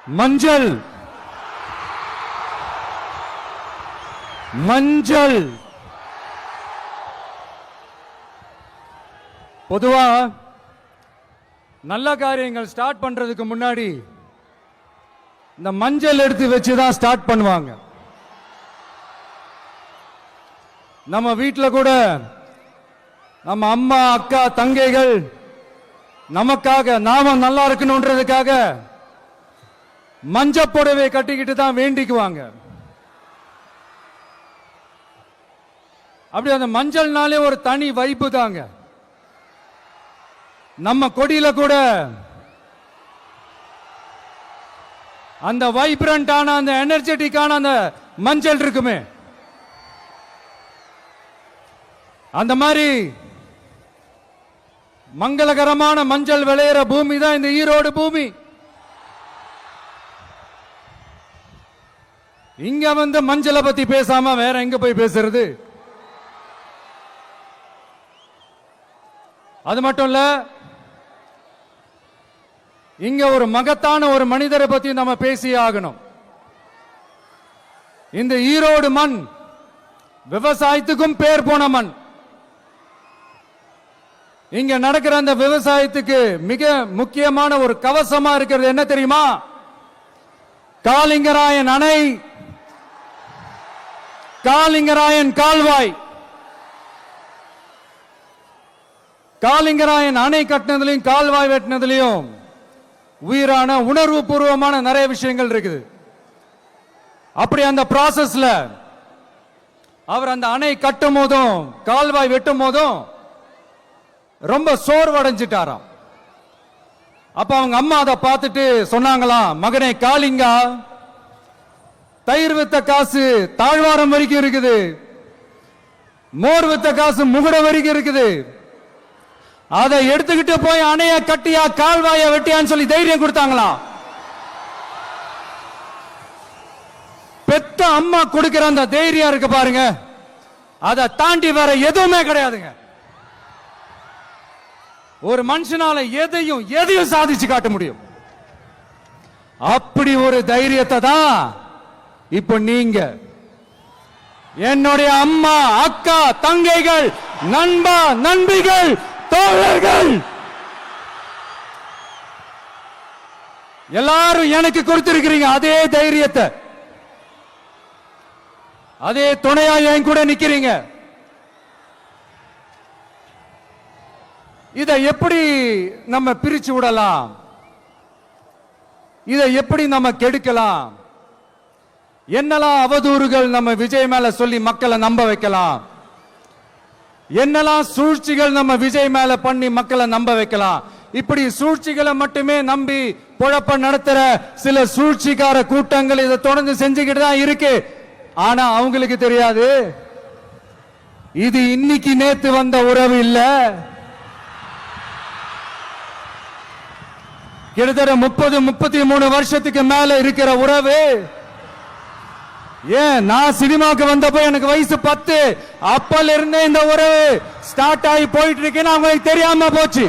மஞ்சள் மஞ்சள் பொதுவா நல்ல காரியங்கள் ஸ்டார்ட் பண்றதுக்கு முன்னாடி இந்த மஞ்சள் எடுத்து வச்சுதான் ஸ்டார்ட் பண்ணுவாங்க. நம்ம வீட்டில் கூட நம்ம அம்மா அக்கா தங்கைகள் நமக்காக நாம நல்லா இருக்கணும்ன்றதுக்காக மஞ்சள் புடவை கட்டிக்கிட்டு தான் வேண்டிக்குவாங்க. அப்படி அந்த மஞ்சள்னாலே ஒரு தனி வைப்பு தாங்க. நம்ம கொடியில கூட அந்த வைப்ரண்டான அந்த எனர்ஜெட்டிக்கான அந்த மஞ்சள் இருக்குமே, அந்த மாதிரி மங்களகரமான மஞ்சள் விளையிற பூமி தான் இந்த ஈரோடு பூமி. இங்க வந்து மஞ்சளை பத்தி பேசாம வேற எங்க போய் பேசுறது? அது மட்டும் இல்ல, இங்க ஒரு மகத்தான ஒரு மனிதரை பத்தி நம்ம பேசியே ஆகணும். இந்த ஈரோடு மண் விவசாயத்துக்கும் பேர் போன மண். இங்க நடக்கிற அந்த விவசாயத்துக்கு மிக முக்கியமான ஒரு கவசமா இருக்கிறது என்ன தெரியுமா? காலிங்கராயன் அணை, காலிங்கராயன் கால்வாய். காலிங்கராயன் அணை கட்டினதுலையும் கால்வாய் வெட்டினதுலையும் உயிரான உணர்வு பூர்வமான நிறைய விஷயங்கள் இருக்குது. அப்படி அந்த ப்ராசஸ்ல அவர் அந்த அணை கட்டும் போதும் கால்வாய் வெட்டும் போதும் ரொம்ப சோர்வடைஞ்சிட்டாராம். அப்ப அவங்க அம்மா அதை பார்த்துட்டு சொன்னாங்களாம், மகனே காளிங்கா, தயிர் வித்த காசு தாழ்வாரம் வரைக்கும் இருக்குது, மோர் வித்த காசு முகுடம் வரைக்கும் இருக்குது, அதை எடுத்துக்கிட்டு போய் அணைய கட்டியா கால்வாய வெட்டியான்னு சொல்லி தைரியம் கொடுத்தாங்களாம். பெத்த அம்மா கொடுக்கிற அந்த தைரியம் இருக்கு பாருங்க, அதை தாண்டி வேற எதுவுமே கிடையாதுங்க. ஒரு மனுஷனால எதையும் சாதிச்சு காட்ட முடியும். அப்படி ஒரு தைரியத்தை தான் இப்ப நீங்க என்னுடைய அம்மா அக்கா தங்கைகள் நண்பா நண்பிகள் தோழர்கள் எல்லாரும் எனக்கு கொடுத்திருக்கிறீங்க. அதே தைரியத்தை, அதே துணையா என் கூட நிக்கிறீங்க. இதை எப்படி நம்ம பிரிச்சு விடலாம்? இதை எப்படி நம்ம கெடுக்கலாம்? என்னெல்லாம் அவதூறுகள் நம்ம விஜய் மேல சொல்லி மக்களை நம்ப வைக்கலாம்? என்னெல்லாம் சூழ்ச்சிகள் நம்ம விஜய் மேல பண்ணி மக்களை நம்ப வைக்கலாம்? இப்படி சூழ்ச்சிகளை மட்டுமே நம்பி பொழப்ப நடத்துற சில சூழ்ச்சிக்கார கூட்டங்கள் இதை தொடர்ந்து செஞ்சுக்கிட்டு தான் இருக்கு. ஆனா அவங்களுக்கு தெரியாது, இது இன்னைக்கு நேத்து வந்த உறவு இல்ல. கிட்டத்தட்ட 30-33 வருஷத்துக்கு மேல இருக்கிற உறவு. ஏன் நான் சினிமாக்கு வந்தப்போ எனக்கு வயசு 10, அப்பல இருந்தே இந்த உறவு ஸ்டார்ட் ஆகி போயிட்டு இருக்கேன்னு அவங்களுக்கு தெரியாம போச்சு.